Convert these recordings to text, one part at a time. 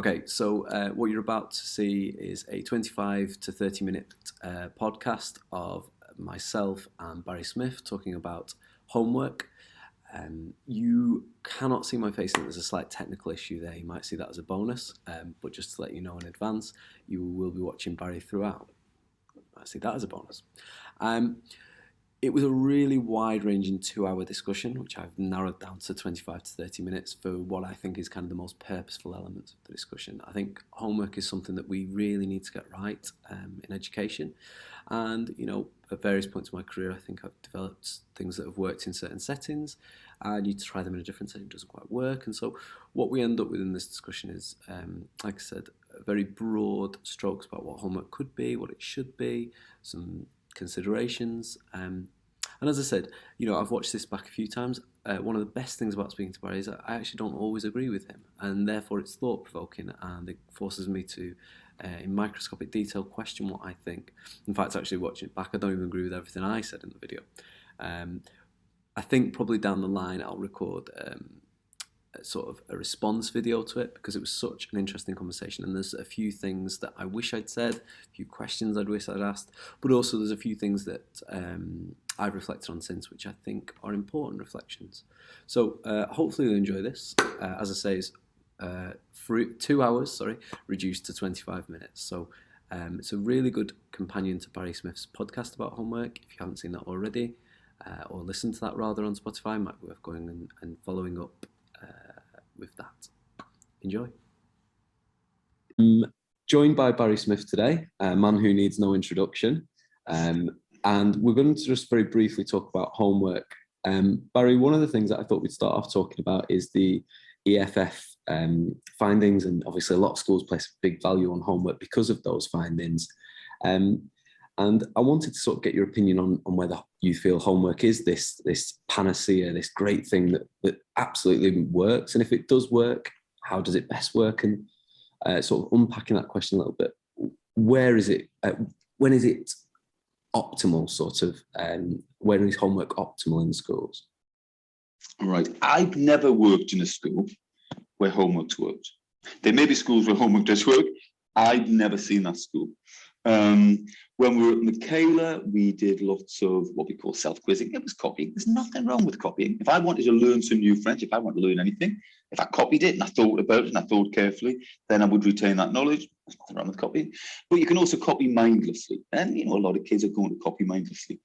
Okay, so what you're about to see is a 25 to 30 minute podcast of myself and Barry Smith talking about homework. You cannot see my face, and there's a slight technical issue there. You might see that as a bonus, but just to let you know in advance, you will be watching Barry throughout. I see that as a bonus. It was a really wide-ranging 2-hour discussion, which I've narrowed down to 25 to 30 minutes for what I think is kind of the most purposeful elements of the discussion. I think homework is something that we really need to get right in education. And, you know, at various points in my career, I think I've developed things that have worked in certain settings. I need to try them in a different setting, it doesn't quite work. And so what we end up with in this discussion is, like I said, very broad strokes about what homework could be, what it should be, some considerations. And as I said, you know, I've watched this back a few times. One of the best things about speaking to Barry is that I actually don't always agree with him, and therefore it's thought-provoking, and it forces me to, in microscopic detail, question what I think. In fact, actually watching it back, I don't even agree with everything I said in the video. I think probably down the line I'll record sort of a response video to it, because it was such an interesting conversation, and there's a few things that I wish I'd said, a few questions I'd wish I'd asked, but also there's a few things that I've reflected on since, which I think are important reflections. So hopefully you'll enjoy this. As I say, it's 2 hours, reduced to 25 minutes. So it's a really good companion to Barry Smith's podcast about homework. If you haven't seen that already, or listened to that rather on Spotify, it might be worth going and following up with that. Enjoy. Joined by Barry Smith today, a man who needs no introduction, and we're going to just very briefly talk about homework. Barry, one of the things that I thought we'd start off talking about is the EFF findings, and obviously a lot of schools place big value on homework because of those findings. And I wanted to sort of get your opinion on whether you feel homework is this panacea, this great thing that absolutely works. And if it does work, how does it best work? And sort of unpacking that question a little bit, where is it, when is it optimal, sort of, when is homework optimal in schools? Right. I've never worked in a school where homework's worked. There may be schools where homework does work. I've never seen that school. When we were at Michaela, we did lots of what we call self-quizzing. It was copying. There's nothing wrong with copying. If I wanted to learn some new French, if I want to learn anything, if I copied it and I thought about it and I thought carefully, then I would retain that knowledge. There's nothing wrong with copying. But you can also copy mindlessly. And, you know, a lot of kids are going to copy mindlessly.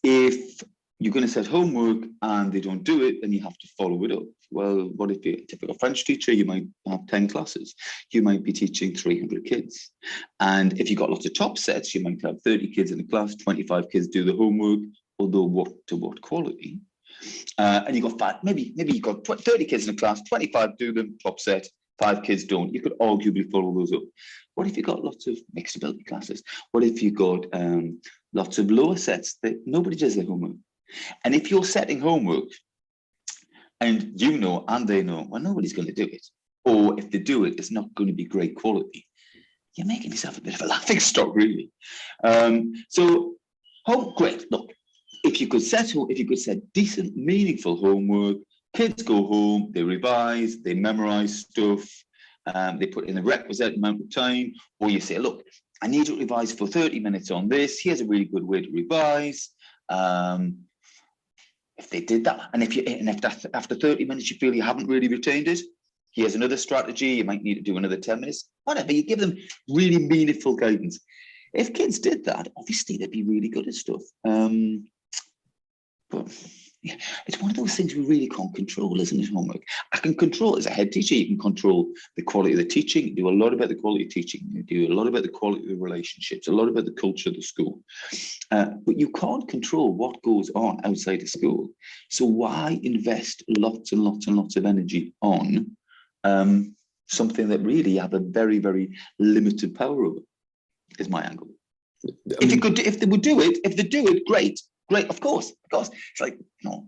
If you're going to set homework and they don't do it, then you have to follow it up. Well, what if you're a typical French teacher? You might have 10 classes. You might be teaching 300 kids. And if you've got lots of top sets, you might have 30 kids in the class, 25 kids do the homework, although to what quality? And you've got maybe you've got 30 kids in the class, 25 do them, top set, 5 kids don't. You could arguably follow those up. What if you've got lots of mixed ability classes? What if you've got lots of lower sets that nobody does their homework? And if you're setting homework and you know and they know, well, nobody's going to do it, or if they do it, it's not going to be great quality, you're making yourself a bit of a laughing stock, really. So, great. Look, if you could set decent, meaningful homework, kids go home, they revise, they memorize stuff, they put in the requisite amount of time, or you say, look, I need to revise for 30 minutes on this. Here's a really good way to revise. If they did that, and if after 30 minutes you feel you haven't really retained it, here's another strategy. You might need to do another 10 minutes, whatever. You give them really meaningful guidance. If kids did that, obviously they'd be really good at stuff. But yeah, it's one of those things we really can't control, isn't it, homework? I can control, as a head teacher, you can control the quality of the teaching. You do a lot about the quality of teaching. You do a lot about the quality of the relationships, a lot about the culture of the school. But you can't control what goes on outside the school. So why invest lots and lots and lots of energy on something that really you have a very, very limited power over, is my angle. If they would do it, if they do it, great, of course. It's like, no.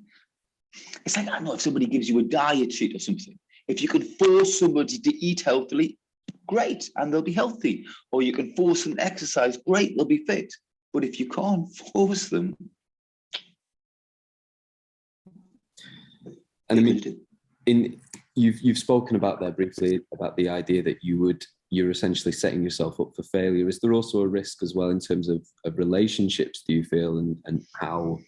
It's like, I don't know, if somebody gives you a diet sheet or something, if you can force somebody to eat healthily, great, and they'll be healthy. Or you can force them to exercise, great, they'll be fit. But if you can't force them, and I mean, you've spoken about there briefly about the idea that you're essentially setting yourself up for failure. Is there also a risk as well in terms of relationships, do you feel, and how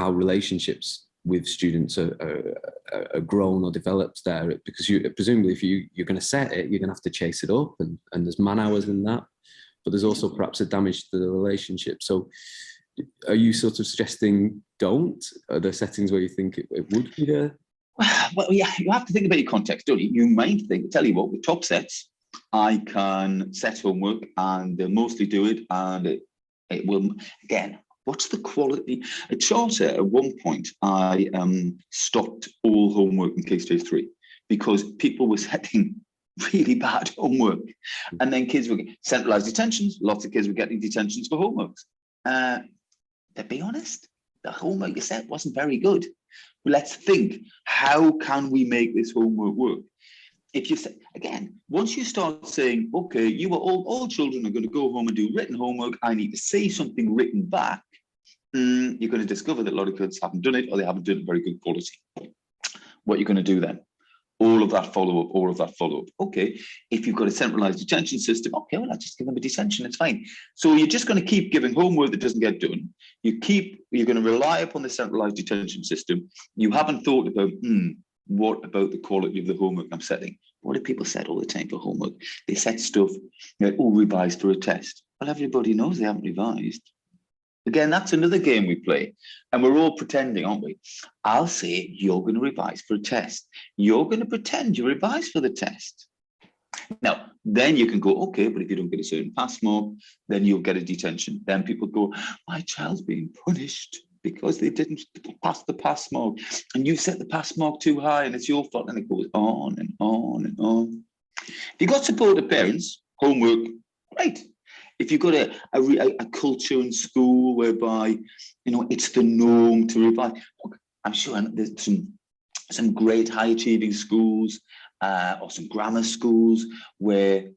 relationships with students are grown or developed there? Because presumably if you're going to set it, you're going to have to chase it up, and there's man hours in that, but there's also perhaps a damage to the relationship. So are you sort of suggesting are there settings where you think it would be there? Well, yeah, you have to think about your context, don't you? You might think, tell you what, with top sets, I can set homework and mostly do it, and it will, again, what's the quality? At Charter, at one point, I stopped all homework in Key Stage 3 because people were setting really bad homework. And then kids were getting centralised detentions. Lots of kids were getting detentions for homeworks. To be honest, the homework you set wasn't very good. Let's think, how can we make this homework work? If you say, again, once you start saying, okay, you are all children are going to go home and do written homework, I need to see something written back, you're going to discover that a lot of kids haven't done it, or they haven't done it very good quality. What are you going to do then? All of that follow-up. Okay, if you've got a centralised detention system, okay, well, I'll just give them a detention, it's fine. So you're just going to keep giving homework that doesn't get done. You're going to rely upon the centralised detention system. You haven't thought about, what about the quality of the homework I'm setting? What do people set all the time for homework? They set stuff like, revise for a test. Well, everybody knows they haven't revised. Again, that's another game we play. And we're all pretending, aren't we? I'll say you're going to revise for a test. You're going to pretend you revise for the test. Now, then you can go, okay, but if you don't get a certain pass mark, then you'll get a detention. Then people go, my child's being punished because they didn't pass the pass mark. And you set the pass mark too high and it's your fault. And it goes on and on and on. If you've got supportive parents, homework, great. If you've got a culture in school whereby, it's the norm to revise. Look, I'm sure there's some great high achieving schools or some grammar schools where,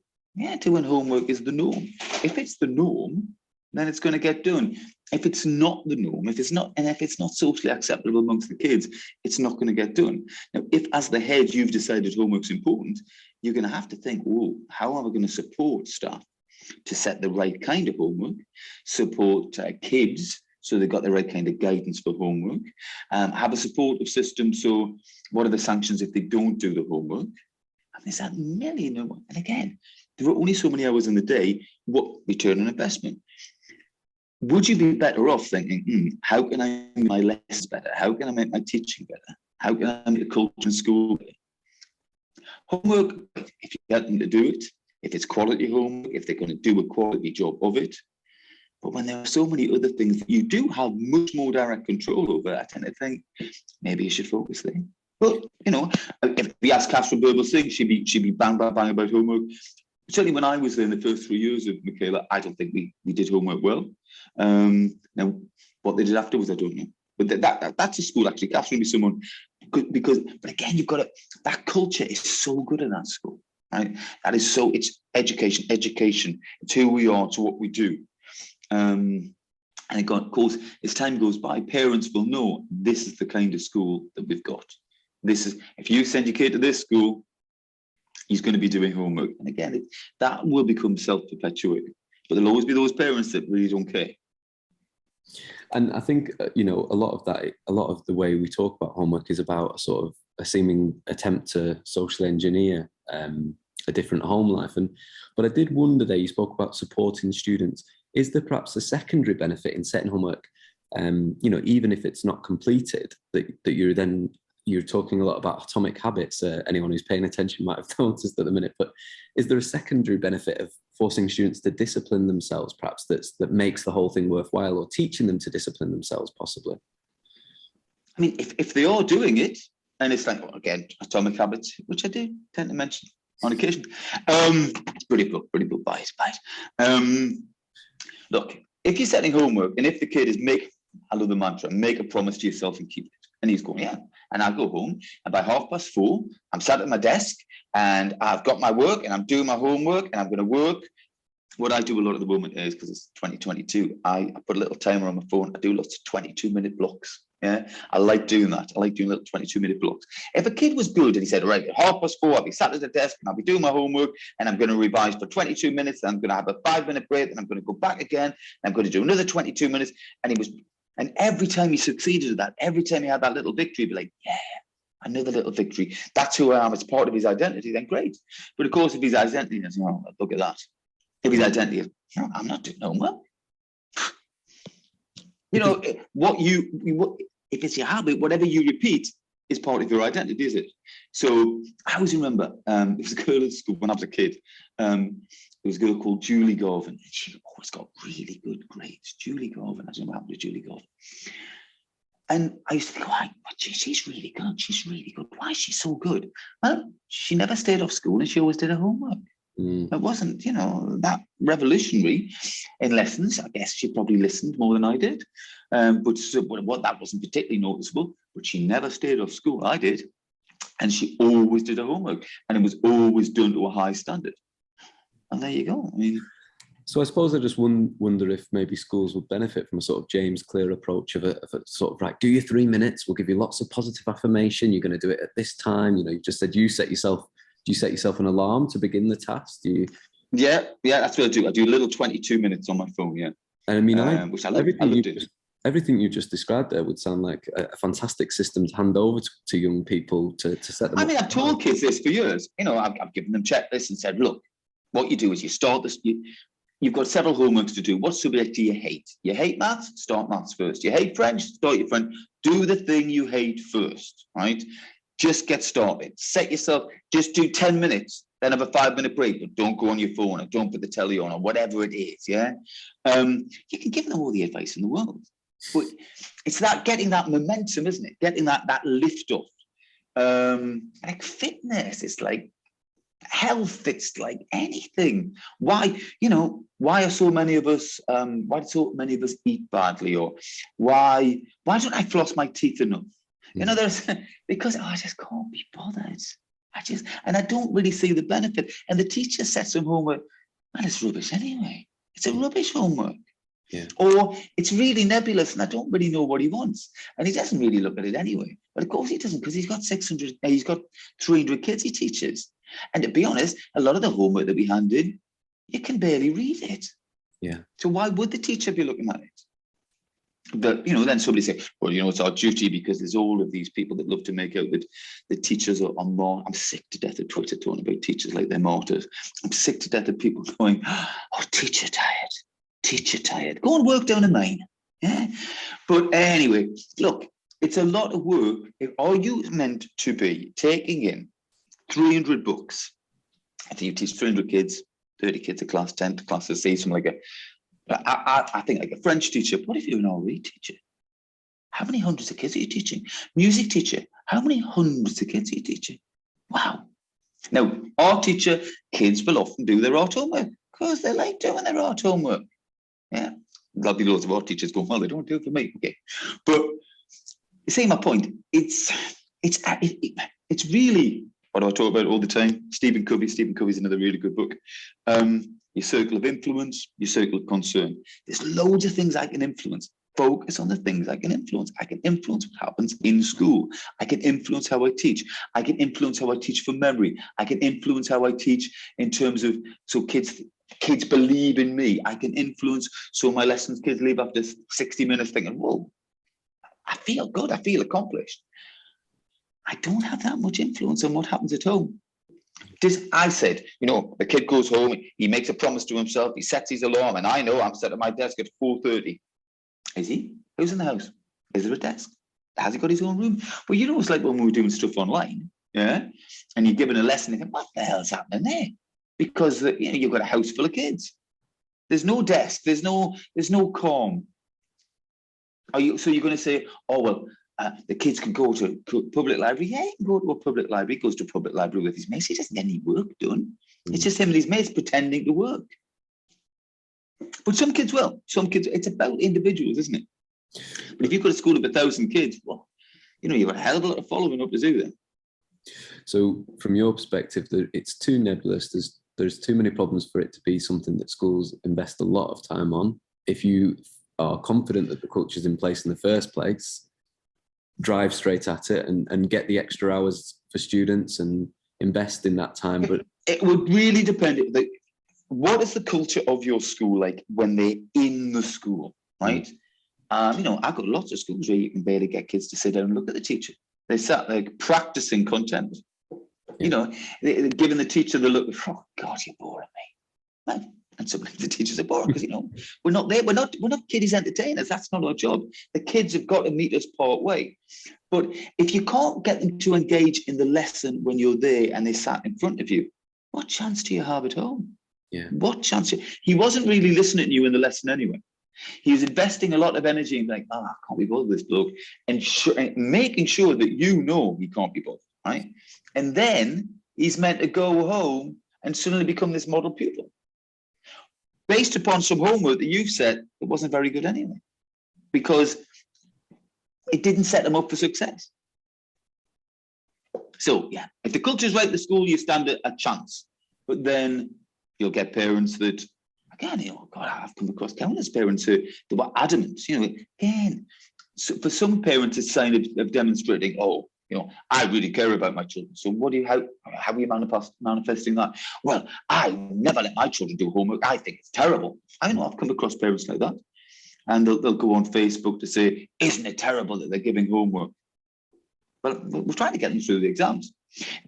doing homework is the norm. If it's the norm, then it's going to get done. If it's not the norm, if it's not socially acceptable amongst the kids, it's not going to get done. Now, if as the head you've decided homework's important, you're going to have to think, how am I going to support staff to set the right kind of homework, support kids so they've got the right kind of guidance for homework, have a supportive system. So what are the sanctions if they don't do the homework? And there's a million. And again, there are only so many hours in the day. What return on investment? Would you be better off thinking, how can I make my lessons better? How can I make my teaching better? How can I make the culture in school better? Homework, if you get them to do it, if it's quality homework, if they're going to do a quality job of it. But when there are so many other things that you do have much more direct control over, I tend to think maybe you should focus there. But, if we ask Catherine Burble-Singh, she'd be bang about homework. Certainly when I was there in the first 3 years of Michaela, I don't think we did homework well. Now, what they did afterwards, I don't know. But that's a school, actually. Catherine would be someone, but again, you've got that culture is so good in that school. Right? It's education. It's who we are to what we do. And of course, as time goes by, parents will know this is the kind of school that we've got. If you send your kid to this school, he's going to be doing homework. And again, that will become self-perpetuating. But there'll always be those parents that really don't care. And I think, a lot of the way we talk about homework is about a sort of a seeming attempt to social engineer a different home life. But I did wonder there, you spoke about supporting students. Is there perhaps a secondary benefit in setting homework, even if it's not completed, that you're talking a lot about atomic habits. Anyone who's paying attention might have noticed at the minute, but is there a secondary benefit of forcing students to discipline themselves, perhaps, that makes the whole thing worthwhile, or teaching them to discipline themselves, possibly? I mean, if they are doing it, and it's like, again, atomic habits, which I do tend to mention on occasion. Pretty book, bias. Look, if you're setting homework, and if the kid is I love the mantra, make a promise to yourself and keep it. And he's going, yeah. And I go home, and by 4:30, I'm sat at my desk, and I've got my work, and I'm doing my homework, and I'm going to work what I do a lot at the moment is, because it's 2022, I put a little timer on my phone. I do lots of 22-minute blocks. Yeah, I like doing that. I like doing little 22-minute blocks. If a kid was good and he said, right, at 4:30, I'll be sat at the desk and I'll be doing my homework and I'm going to revise for 22 minutes. And I'm going to have a 5-minute break and I'm going to go back again. And I'm going to do another 22 minutes. And every time he succeeded at that, every time he had that little victory, he'd be like, yeah, another little victory. That's who I am. It's part of his identity. Then great. But of course, if his identity is, oh, look at that. If his identity is, no, I'm not doing homework. You know, if it's your habit, whatever you repeat is part of your identity, is it? So I always remember there was a girl at school when I was a kid. There was a girl called Julie Garvin, and she always got really good grades. Julie Garvin, I don't know what happened to Julie Garvin. And I used to think, oh, she's really good. She's really good. Why is she so good? Well, she never stayed off school and she always did her homework. It wasn't, you know, that revolutionary in lessons. I guess she probably listened more than I did. But that wasn't particularly noticeable. But she never stayed off school. I did. And she always did her homework. And it was always done to a high standard. And there you go. I mean, so I suppose I just wonder if maybe schools would benefit from a sort of James Clear approach of a sort of, right, do your 3 minutes. We'll give you lots of positive affirmation. You're going to do it at this time. You know, you just said do you set yourself an alarm to begin the task? Do you? Yeah, that's what I do. I do a little 22 minutes on my phone, yeah. And I mean, which I love. Everything you just described there would sound like a fantastic system to hand over to young people to set them up. I mean, I've told kids this for years. You know, I've given them checklists and said, look, what you do is you start this. You've got several homeworks to do. What subject do you hate? You hate maths? Start maths first. You hate French? Start your French. Do the thing you hate first, right? Just get started. Set yourself, just do 10 minutes, then have a 5-minute break, but don't go on your phone or don't put the telly on or whatever it is, yeah? You can give them all the advice in the world. But it's that getting that momentum, isn't it? Getting that lift off. Like fitness, it's like health, it's like anything. Why are so many of us eat badly? Or why don't I floss my teeth enough? You know, because I just can't be bothered. I don't really see the benefit. And the teacher sets some homework, man, it's rubbish anyway. It's a rubbish homework. Yeah. Or it's really nebulous and I don't really know what he wants. And he doesn't really look at it anyway. But of course he doesn't, because he's got 300 kids he teaches. And to be honest, a lot of the homework that we hand in, you can barely read it. Yeah. So why would the teacher be looking at it? But, you know, then somebody say, well, you know, it's our duty because there's all of these people that love to make out that the teachers are more. I'm sick to death of Twitter talking about teachers like they're martyrs. I'm sick to death of people going, oh, teacher tired. Go and work down a mine. Yeah. But anyway, look, it's a lot of work. Are you meant to be taking in 300 books? I think you teach 300 kids, 30 kids a class, 10 to classes, say something like a I think like a French teacher. What if you're an RE teacher? How many hundreds of kids are you teaching? Music teacher. How many hundreds of kids are you teaching? Wow. Now, art teacher, kids will often do their art homework because they like doing their art homework. Yeah. There'll be loads of art teachers going, well, they don't do it for me. Okay. But you see my point. It's really what I talk about all the time. Stephen Covey's another really good book. Your circle of influence, your circle of concern. There's loads of things I can influence. Focus on the things I can influence. I can influence what happens in school. I can influence how I teach. I can influence how I teach from memory. I can influence how I teach in terms of, so kids believe in me. I can influence so my lessons kids leave after 60 minutes thinking, whoa, I feel good. I feel accomplished. I don't have that much influence on what happens at home. I said, you know, the kid goes home, he makes a promise to himself, he sets his alarm, and I know I'm set at my desk at 4:30. Is he? Who's in the house? Is there a desk? Has he got his own room? Well, you know, it's like when we were doing stuff online, yeah? And you're given a lesson, and you think, what the hell's happening there? Because, you know, you've got a house full of kids. There's no desk, there's no calm. So you're going to say, oh, well, the kids can go to public library. Yeah, he can go to a public library. He goes to a public library with his mates. He doesn't get any work done. It's just him and his mates pretending to work. But some kids will. Some kids, it's about individuals, isn't it? But if you've got a school of 1,000 kids, well, you know, you've got a hell of a lot of following up to do then. So from your perspective, it's too nebulous. there's too many problems for it to be something that schools invest a lot of time on. If you are confident that the culture is in place in the first place, drive straight at it and get the extra hours for students and invest in that time. But it would really depend. What is the culture of your school like when they're in the school, right? You know, I've got lots of schools where you can barely get kids to sit down and look at the teacher. They sat like practicing content. You know, they're giving the teacher the look. Oh God, you're boring me, man. And sometimes the teachers are boring because, you know, we're not there. We're not kiddies entertainers. That's not our job. The kids have got to meet us part way. But if you can't get them to engage in the lesson when you're there and they sat in front of you, what chance do you have at home? Yeah. What chance? He wasn't really listening to you in the lesson anyway. He was investing a lot of energy in like, I can't be bothered with this bloke, and making sure that you know he can't be bothered, right? And then he's meant to go home and suddenly become this model pupil. Based upon some homework that you've said, it wasn't very good anyway, because it didn't set them up for success. So, yeah, if the culture's right at the school, you stand a chance. But then you'll get parents that, again, you know, God, I've come across countless parents who they were adamant, you know, again. So for some parents, it's a sign of demonstrating, oh, you know, I really care about my children. So how are you manifesting that? Well, I never let my children do homework. I think it's terrible. I know I've come across parents like that. And they'll go on Facebook to say, isn't it terrible that they're giving homework? Well, we're trying to get them through the exams.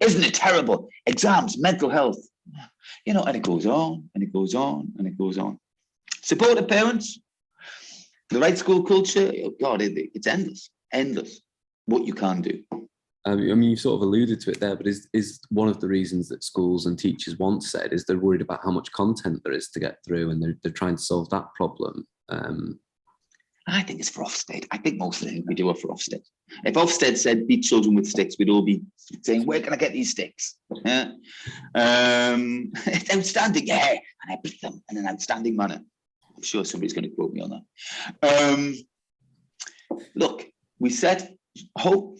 Isn't it terrible? Exams, mental health. You know, and it goes on, and it goes on, and it goes on. Supportive parents, the right school culture, oh God, it's endless what you can do. I mean, you sort of alluded to it there, but is one of the reasons that schools and teachers once said is they're worried about how much content there is to get through, and they're trying to solve that problem. I think it's for Ofsted. I think most of the things we do are for Ofsted. If Ofsted said beat children with sticks, we'd all be saying, where can I get these sticks? Yeah. It's outstanding, yeah. And I beat them in an outstanding manner. I'm sure somebody's going to quote me on that. Look, we said, hope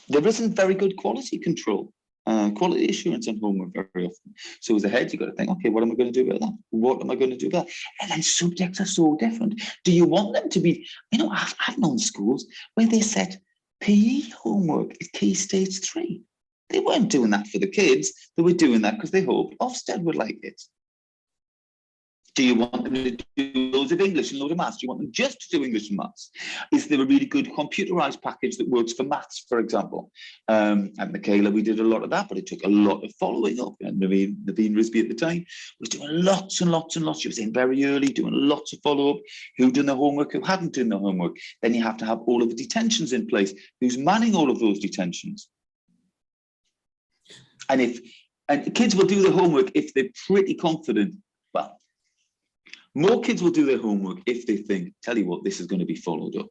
there isn't very good quality control, quality assurance on homework very often. So as a head, you've got to think, okay, what am I going to do about that? What am I going to do about that? And then subjects are so different. Do you want them to be, you know, I've known schools where they said PE homework is Key Stage 3. They weren't doing that for the kids. They were doing that because they hoped Ofsted would like it. Do you want them to do loads of English and loads of maths? Do you want them just to do English and maths? Is there a really good computerized package that works for maths, for example? At Michaela, we did a lot of that, but it took a lot of following up. And Naveen Risby at the time was doing lots and lots and lots. She was in very early, doing lots of follow-up. Who'd done the homework, who hadn't done the homework. Then you have to have all of the detentions in place. Who's manning all of those detentions? And kids will do the homework if they're pretty confident. Well, more kids will do their homework if they think, tell you what, this is going to be followed up.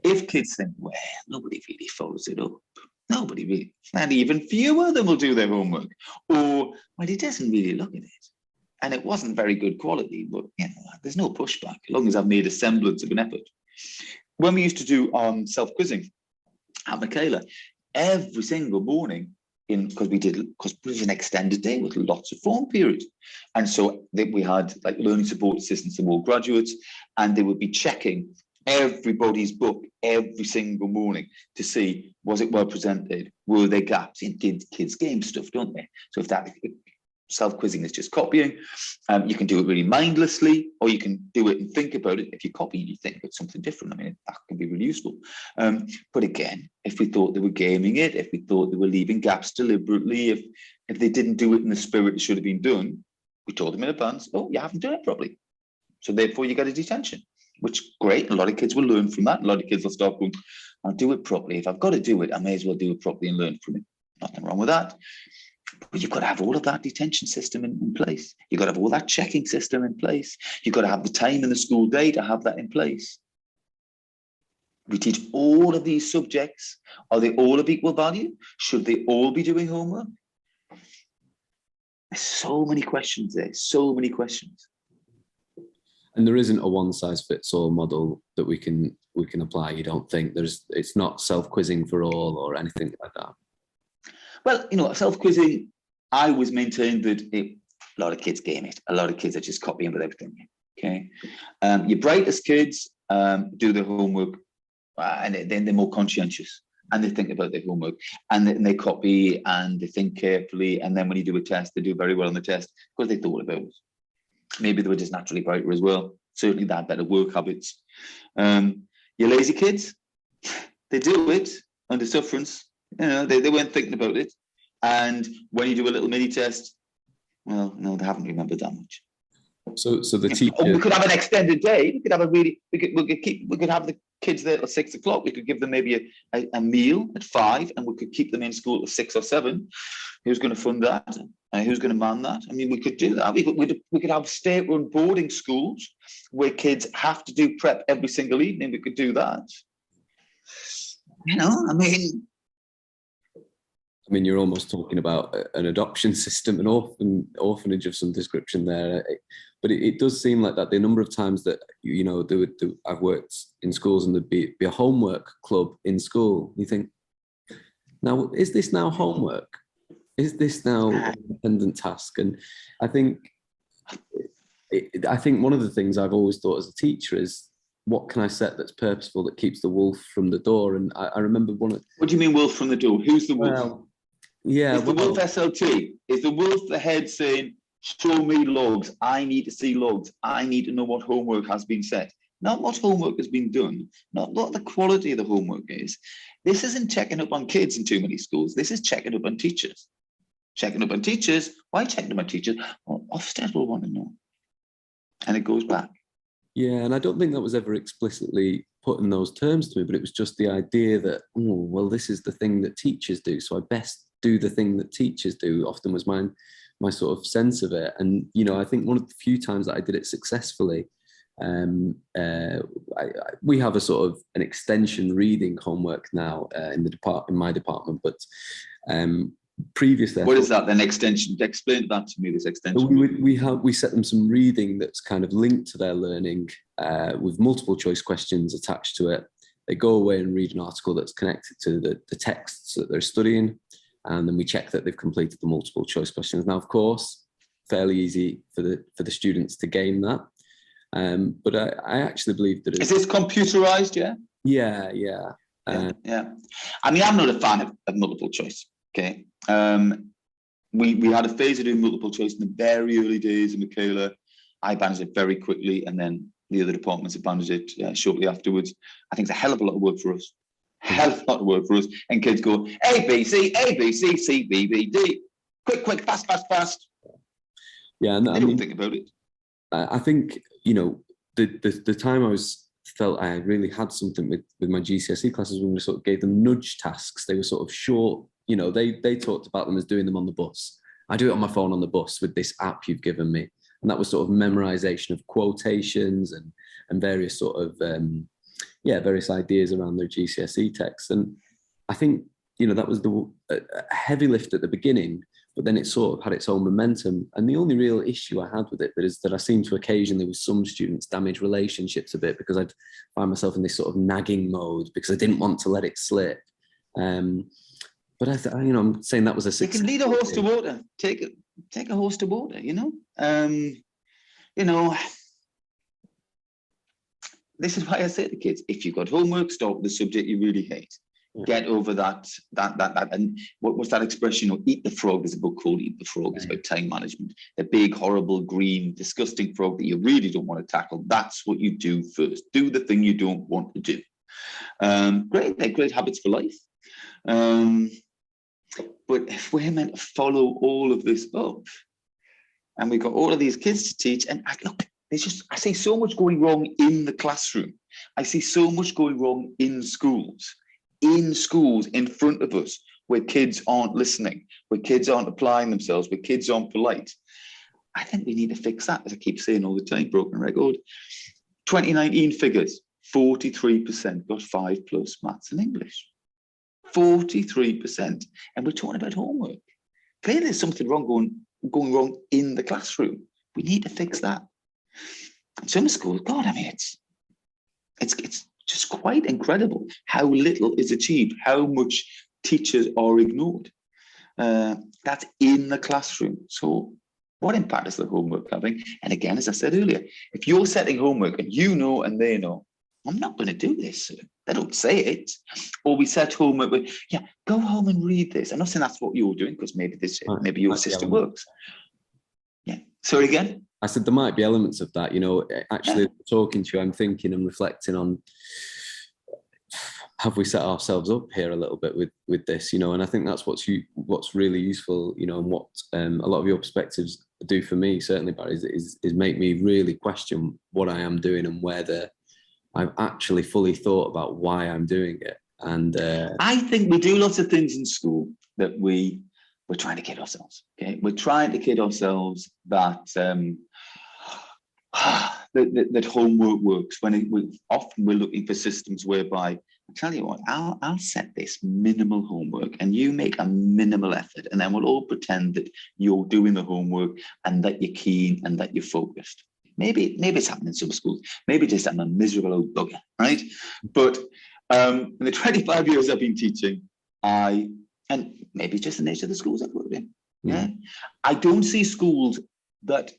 If kids think, well, nobody really follows it up. Nobody really, and even fewer of them will do their homework. Or, well, he doesn't really look at it. And it wasn't very good quality, but you know, there's no pushback, as long as I've made a semblance of an effort. When we used to do self-quizzing at Michaela, every single morning, because it was an extended day with lots of form periods. And so we had like learning support assistants and more graduates, and they would be checking everybody's book every single morning to see, was it well presented? Were there gaps? In kids game stuff, don't they? So if self-quizzing is just copying, you can do it really mindlessly, or you can do it and think about it. If you copy, you think about something different. I mean, that can be really useful. But again, if we thought they were gaming it, if we thought they were leaving gaps deliberately, if they didn't do it in the spirit it should have been done, we told them in advance, oh, you haven't done it properly. So therefore you get a detention, which great. A lot of kids will learn from that. A lot of kids will start going, I'll do it properly. If I've got to do it, I may as well do it properly and learn from it. Nothing wrong with that. But you've got to have all of that detention system in place. You've got to have all that checking system in place. You've got to have the time in the school day to have that in place. We teach all of these subjects. Are they all of equal value? Should they all be doing homework? There's so many questions there, so many questions. And there isn't a one-size-fits-all model that we can apply. You don't think it's not self-quizzing for all or anything like that? Well, you know, self-quizzing, I always maintained that a lot of kids game it. A lot of kids are just copying without thinking. Okay, your brightest kids do their homework, and then they're more conscientious, and they think about their homework, and they copy, and they think carefully, and then when you do a test, they do very well on the test because they thought about it. Maybe they were just naturally brighter as well. Certainly they had better work habits. Your lazy kids, they do it under sufferance. You know, they weren't thinking about it. And when you do a little mini test, well, no, they haven't remembered that much. So the teacher. Oh, we could have an extended day. We could have we could have the kids there at 6 o'clock. We could give them maybe a meal at 5, and we could keep them in school at 6 or 7. Who's going to fund that? Who's going to man that? I mean, we could do that. We could have state-run boarding schools where kids have to do prep every single evening. We could do that. You know, I mean, you're almost talking about an adoption system, an orphanage of some description there. But it does seem like that. The number of times that, you know, I've worked in schools and there'd be a homework club in school. You think, now, is this now homework? Is this now an independent task? And I think one of the things I've always thought as a teacher is, what can I set that's purposeful, that keeps the wolf from the door? And I remember one of... What do you mean wolf from the door? Who's the wolf? Well, yeah. Is the wolf SLT? Is the wolf the head saying, show me logs, I need to see logs, I need to know what homework has been set? Not what homework has been done, not what the quality of the homework is. This isn't checking up on kids in too many schools. This is checking up on teachers. Checking up on teachers. Why checking up on teachers? Well, Ofsted will want to know. And it goes back. Yeah, and I don't think that was ever explicitly put in those terms to me, but it was just the idea that, oh, well, this is the thing that teachers do, so I best do the thing that teachers do, often was my sort of sense of it. And, you know, I think one of the few times that I did it successfully, we have a sort of an extension reading homework now in my department, but previously. What is that then, extension? Explain that to me, this extension. We set them some reading that's kind of linked to their learning with multiple choice questions attached to it. They go away and read an article that's connected to the texts that they're studying, and then we check that they've completed the multiple choice questions. Now, of course, fairly easy for the students to game that. But I actually believe that... Is this computerized, yeah? Yeah. Yeah. I mean, I'm not a fan of multiple choice, okay? We had a phase of doing multiple choice in the very early days of Michaela. I banished it very quickly, and then the other departments have banished it shortly afterwards. I think it's a hell of a lot of work for us. Hell of a lot of work for us. And kids go, A, B, C, B, B, D. Quick, fast. Yeah, and they don't think about it. I think, you know, the time I felt I really had something with my GCSE classes when we sort of gave them nudge tasks. They were sort of short, you know, they talked about them as doing them on the bus. I do it on my phone on the bus with this app you've given me. And that was sort of memorization of quotations and various sort of, various ideas around their GCSE texts. And I think, you know, that was a heavy lift at the beginning, but then it sort of had its own momentum. And the only real issue I had with it is that I seemed to occasionally with some students damage relationships a bit, because I'd find myself in this sort of nagging mode because I didn't want to let it slip. But I'm saying that was a success. You can lead a horse to water. Take a horse to water, you know? This is why I say to kids, if you've got homework, start with the subject you really hate. Yeah. Get over that, and what's that expression? Eat the frog. There's a book called Eat the Frog. It's about time management. The big, horrible, green, disgusting frog that you really don't want to tackle. That's what you do first. Do the thing you don't want to do. They're great habits for life. But if we're meant to follow all of this up, and we've got all of these kids to teach, and I see so much going wrong in the classroom. I see so much going wrong in schools in front of us, where kids aren't listening, where kids aren't applying themselves, where kids aren't polite. I think we need to fix that, as I keep saying all the time, broken record. 2019 figures, 43% got 5+ maths and English. 43%. And we're talking about homework. Clearly there's something going wrong in the classroom. We need to fix that. Some schools, God, I mean, it's just quite incredible how little is achieved, how much teachers are ignored. That's in the classroom. So what impact is the homework having? And again, as I said earlier, if you're setting homework and you know and they know, I'm not going to do this. They don't say it. Or we set homework with, yeah, go home and read this. I'm not saying that's what you're doing, because maybe your system works. Yeah. Sorry again? I said there might be elements of that, actually talking to you, I'm thinking and reflecting on, have we set ourselves up here a little bit with this, and I think that's what's really useful, and what a lot of your perspectives do for me, certainly, Barry, is make me really question what I am doing and whether I've actually fully thought about why I'm doing it. And I think we do lots of things in school that we're trying to kid ourselves. Okay, we're trying to kid ourselves that that homework works. Often we're looking for systems whereby, I tell you what, I'll set this minimal homework and you make a minimal effort, and then we'll all pretend that you're doing the homework and that you're keen and that you're focused. Maybe it's happening in some schools. Maybe just I'm a miserable old bugger, right? But in the 25 years I've been teaching, and maybe just the nature of the schools I've worked in, I don't see schools that,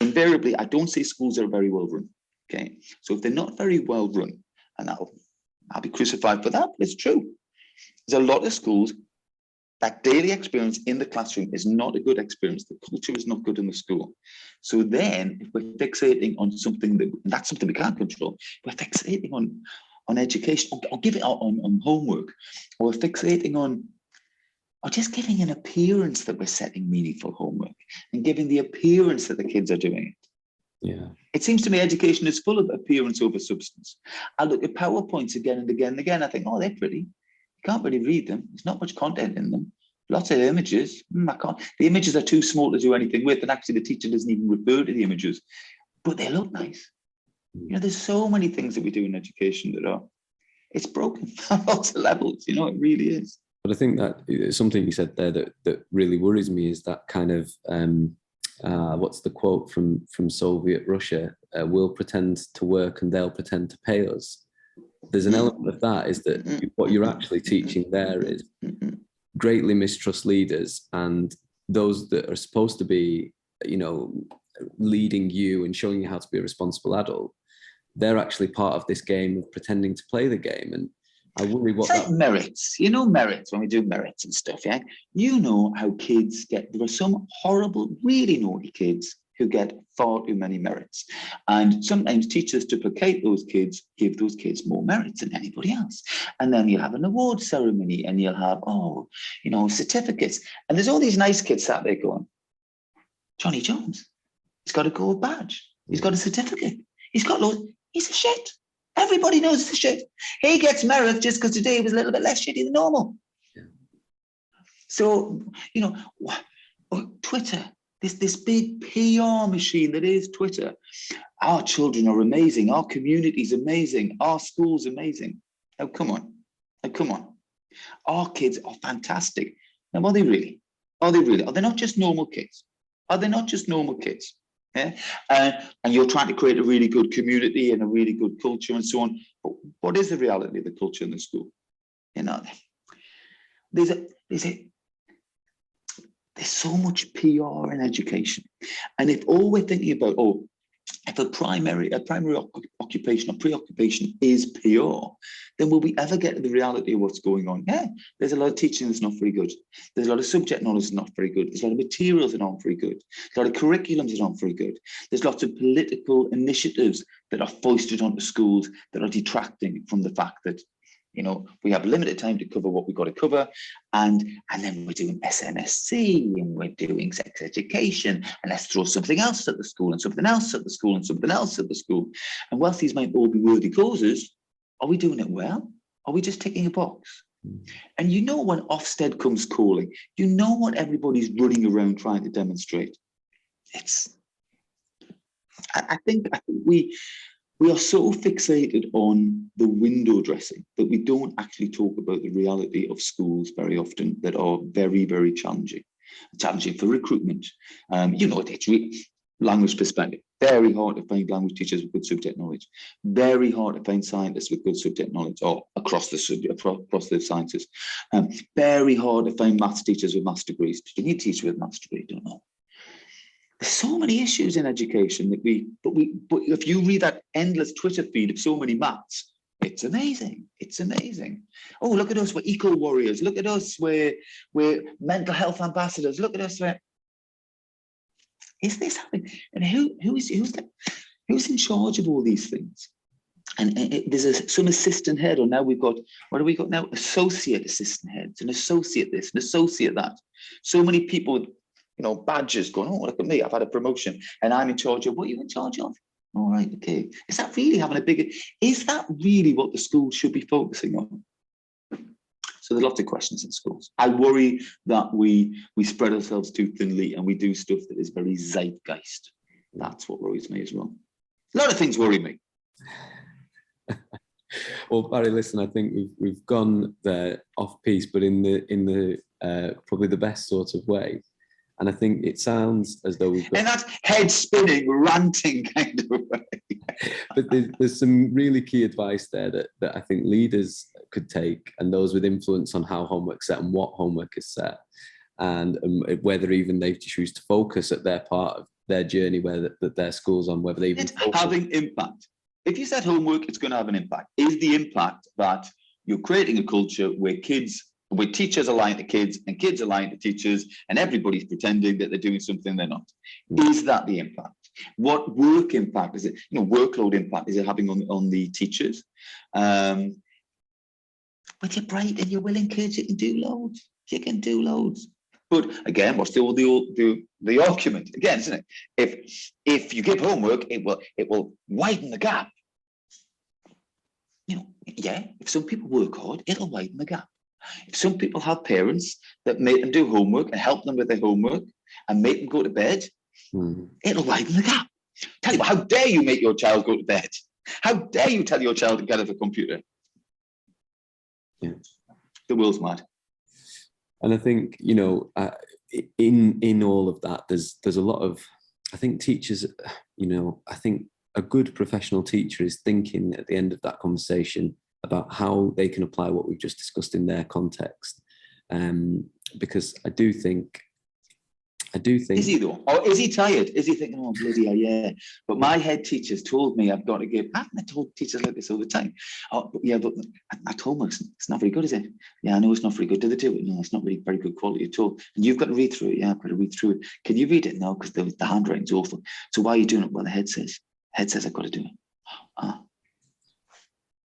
invariably, I don't see schools that are very well run. Okay, so if they're not very well run, and I'll be crucified for that, but it's true. There's a lot of schools that daily experience in the classroom is not a good experience. The culture is not good in the school. So then, if we're fixating on something that's something we can't control, we're fixating on education, or give it on homework, or we're fixating on, or just giving an appearance that we're setting meaningful homework and giving the appearance that the kids are doing it. Yeah. It seems to me education is full of appearance over substance. I look at PowerPoints again and again and again. I think, oh, they're pretty. You can't really read them. There's not much content in them. Lots of images. I can't. The images are too small to do anything with, and actually the teacher doesn't even refer to the images, but they look nice. There's so many things that we do in education that it's broken on lots of levels. It really is. But I think that something you said there that really worries me is that kind of what's the quote from Soviet Russia? We'll pretend to work and they'll pretend to pay us. There's an element of that, is that what you're actually teaching there is greatly mistrust leaders, and those that are supposed to be, leading you and showing you how to be a responsible adult. They're actually part of this game of pretending to play the game. And I worry what it's like merits. Merits, when we do merits and stuff, yeah? How kids there are some horrible, really naughty kids who get far too many merits. And sometimes teachers, to placate those kids, give those kids more merits than anybody else. And then you'll have an award ceremony and you'll have, certificates. And there's all these nice kids sat there going, Johnny Jones, he's got a gold badge. He's got a certificate. He's got loads. He's a shit. Everybody knows it's a shit. He gets merit just because today was a little bit less shitty than normal. Yeah. So, Twitter, this big PR machine that is Twitter. Our children are amazing. Our community's amazing. Our school's amazing. Oh, come on. Our kids are fantastic. Now, are they really? Are they not just normal kids? Yeah? And you're trying to create a really good community and a really good culture and so on. But what is the reality of the culture in the school? There's so much PR in education. And if all we're thinking about, if a primary occupation or preoccupation is PR, then will we ever get to the reality of what's going on? Yeah, there's a lot of teaching that's not very good. There's a lot of subject knowledge that's not very good. There's a lot of materials that aren't very good. There's a lot of curriculums that aren't very good. There's lots of political initiatives that are foisted onto schools that are detracting from the fact that we have limited time to cover what we've got to cover, and then we're doing SMSC and we're doing sex education, and let's throw something else at the school and something else at the school and something else at the school. And whilst these might all be worthy causes, are we doing it well? Are we just ticking a box? And when Ofsted comes calling, what everybody's running around trying to demonstrate. I think we are so fixated on the window dressing that we don't actually talk about the reality of schools very often that are very, very challenging for recruitment. It's language perspective. Very hard to find language teachers with good subject knowledge. Very hard to find scientists with good subject knowledge, or across the sciences. Very hard to find maths teachers with maths degrees. Do you need a teacher with maths degree? Don't know. There's so many issues in education that but if you read that endless Twitter feed of so many maths, it's amazing. It's amazing. Oh, look at us, we're eco warriors. Look at us, we're mental health ambassadors. Look at us, is this happening? And who's in charge of all these things? And there's some assistant head, or now we've got, what do we got now? Associate assistant heads, an associate this, an associate that. So many people with, badges going, oh, look at me, I've had a promotion and I'm in charge of. What are you in charge of? All right, okay. Is that really what the schools should be focusing on? So there's lots of questions in schools. I worry that we spread ourselves too thinly and we do stuff that is very zeitgeist. That's what worries me as well. A lot of things worry me. Well, Barry, listen, I think we've gone there off piece, but in the probably the best sort of way. And I think it sounds as though we've got... And that's head spinning, ranting kind of way. But there's some really key advice there that I think leaders could take, and those with influence on how homework's set and what homework is set, and whether even they choose to focus at their part of their journey that their school's on, whether they even... It's having impact. If you set homework, it's going to have an impact. Is the impact that you're creating a culture where teachers are lying to kids and kids are lying to teachers and everybody's pretending that they're doing something they're not? Is that the impact? What work impact is it? Workload impact is it having on the teachers? But you're bright and you're willing kids, you can do loads. You can do loads. But again, what's the argument again, isn't it? If you give homework, it will widen the gap. If some people work hard, it'll widen the gap. If some people have parents that make them do homework and help them with their homework and make them go to bed, it'll widen the gap. Tell you what, how dare you make your child go to bed? How dare you tell your child to get off a computer? Yeah. The world's mad. And I think, in all of that, there's a lot of, I think teachers, I think a good professional teacher is thinking at the end of that conversation about how they can apply what we've just discussed in their context. Because I do think... Is he though? Or is he tired? Is he thinking, oh, bloody hell, yeah. But my head teachers told me I've got to give... I told teachers like this all the time. Oh, but at homework, it's not very good, is it? Yeah, I know it's not very good. Do they do it? No, it's not really very good quality at all. And you've got to read through it. Yeah, I've got to read through it. Can you read it? No, because the handwriting's awful. So why are you doing it? Well, the head says. Head says I've got to do it.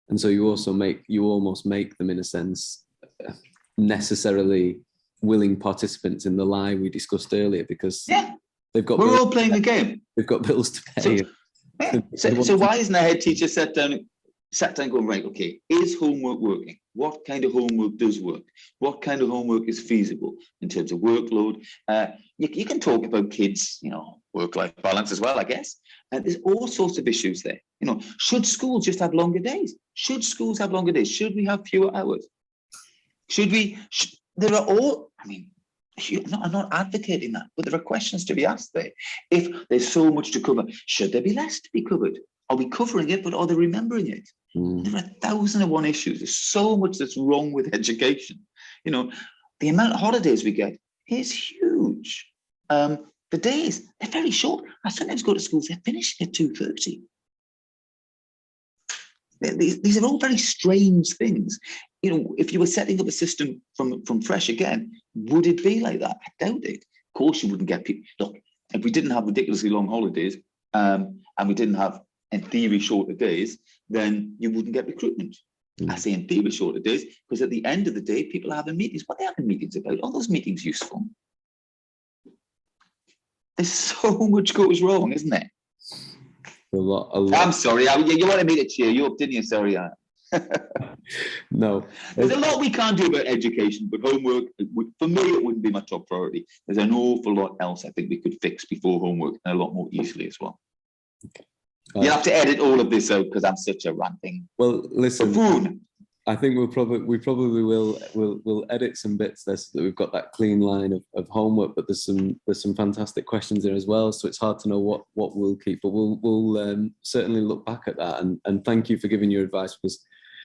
And so you almost make them, in a sense, necessarily willing participants in the lie we discussed earlier, because we're all playing the game. They've got bills to pay. So why isn't a head teacher sat down going, right, okay, is homework working? What kind of homework does work? What kind of homework is feasible in terms of workload? You can talk about kids, work-life balance as well, I guess. And there's all sorts of issues there. Should schools just have longer days? Should schools have longer days? Should we have fewer hours? There are all, I'm not advocating that, but there are questions to be asked there. If there's so much to cover, should there be less to be covered? Are we covering it, but are they remembering it? There are 1,001 issues. There's so much that's wrong with education. The amount of holidays we get is huge. The days, they're very short. I sometimes go to schools, they're finishing at 2:30. These are all very strange things. If you were setting up a system from fresh again, would it be like that? I doubt it. Of course you wouldn't get people. Look, if we didn't have ridiculously long holidays and we didn't have, in theory, shorter days, then you wouldn't get recruitment. I say in theory shorter days, because at the end of the day, people are having meetings. What are they having meetings about? Are those meetings useful? There's so much goes wrong, isn't there? A lot. I'm sorry. You wanted me to cheer you up, didn't you? Sorry. No. There's a lot we can't do about education, but homework, for me, it wouldn't be my top priority. There's an awful lot else I think we could fix before homework, and a lot more easily as well. Okay. You'll have to edit all of this out because I'm such a ranting. Well, listen. Buffoon. I think we probably will we'll edit some bits there so that we've got that clean line of homework. But there's some fantastic questions there as well. So it's hard to know what we'll keep. But we'll certainly look back at that. And thank you for giving your advice, because